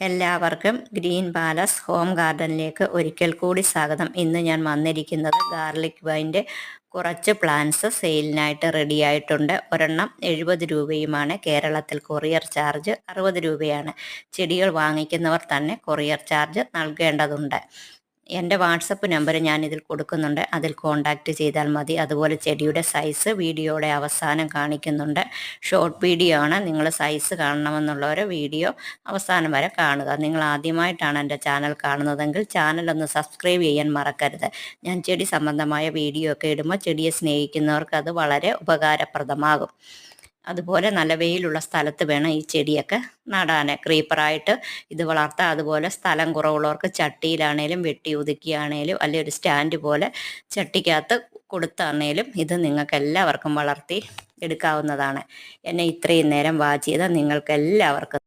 എല്ലാവർക്കും green palace home ഗാർഡനിലേക്ക് ഒരിക്കൽ കൂടി സ്വാഗതം. ഇന്ന് ഞാൻ വന്നിരിക്കുന്നത് ഗാർലിക് വൈൻ്റെ കുറച്ച് പ്ലാന്റ്സ് സെയിലിനായിട്ട് റെഡി ആയിട്ടുണ്ട്. ഒരെണ്ണം 70 രൂപയുമാണ്. കേരളത്തിൽ കൊറിയർ ചാർജ് 60 രൂപയാണ്. ചെടികൾ വാങ്ങിക്കുന്നവർ തന്നെ കൊറിയർ ചാർജ് നൽകേണ്ടതുണ്ട്. എൻ്റെ വാട്സപ്പ് നമ്പർ ഞാനിതിൽ കൊടുക്കുന്നുണ്ട്, അതിൽ കോൺടാക്റ്റ് ചെയ്താൽ മതി. അതുപോലെ ചെടിയുടെ സൈസ് വീഡിയോയുടെ അവസാനം കാണിക്കുന്നുണ്ട്. ഷോർട്ട് വീഡിയോ ആണ്. നിങ്ങൾ സൈസ് കാണണമെന്നുള്ളവർ വീഡിയോ അവസാനം വരെ കാണുക. നിങ്ങൾ ആദ്യമായിട്ടാണ് എൻ്റെ ചാനൽ കാണുന്നതെങ്കിൽ ചാനലൊന്ന് സബ്സ്ക്രൈബ് ചെയ്യാൻ മറക്കരുത്. ഞാൻ ചെടി സംബന്ധമായ വീഡിയോ ഒക്കെ ഇടുമ്പോൾ ചെടിയെ സ്നേഹിക്കുന്നവർക്ക് അത് വളരെ ഉപകാരപ്രദമാകും. അതുപോലെ നല്ല വെയിലുള്ള സ്ഥലത്ത് വേണം ഈ ചെടിയൊക്കെ നടാൻ. ക്രീപ്പറായിട്ട് ഇത് വളർത്താം. അതുപോലെ സ്ഥലം കുറവുള്ളവർക്ക് ചട്ടിയിലാണേലും വെട്ടി ഒതുക്കിയാണേലും അല്ലെങ്കിൽ ഒരു സ്റ്റാൻഡ് പോലെ ചട്ടിക്കകത്ത് കൊടുത്താണേലും ഇത് നിങ്ങൾക്ക് എല്ലാവർക്കും വളർത്തി എടുക്കാവുന്നതാണ്. എന്നെ ഇത്രയും നേരം വാച്ച് ചെയ്ത നിങ്ങൾക്ക് എല്ലാവർക്കും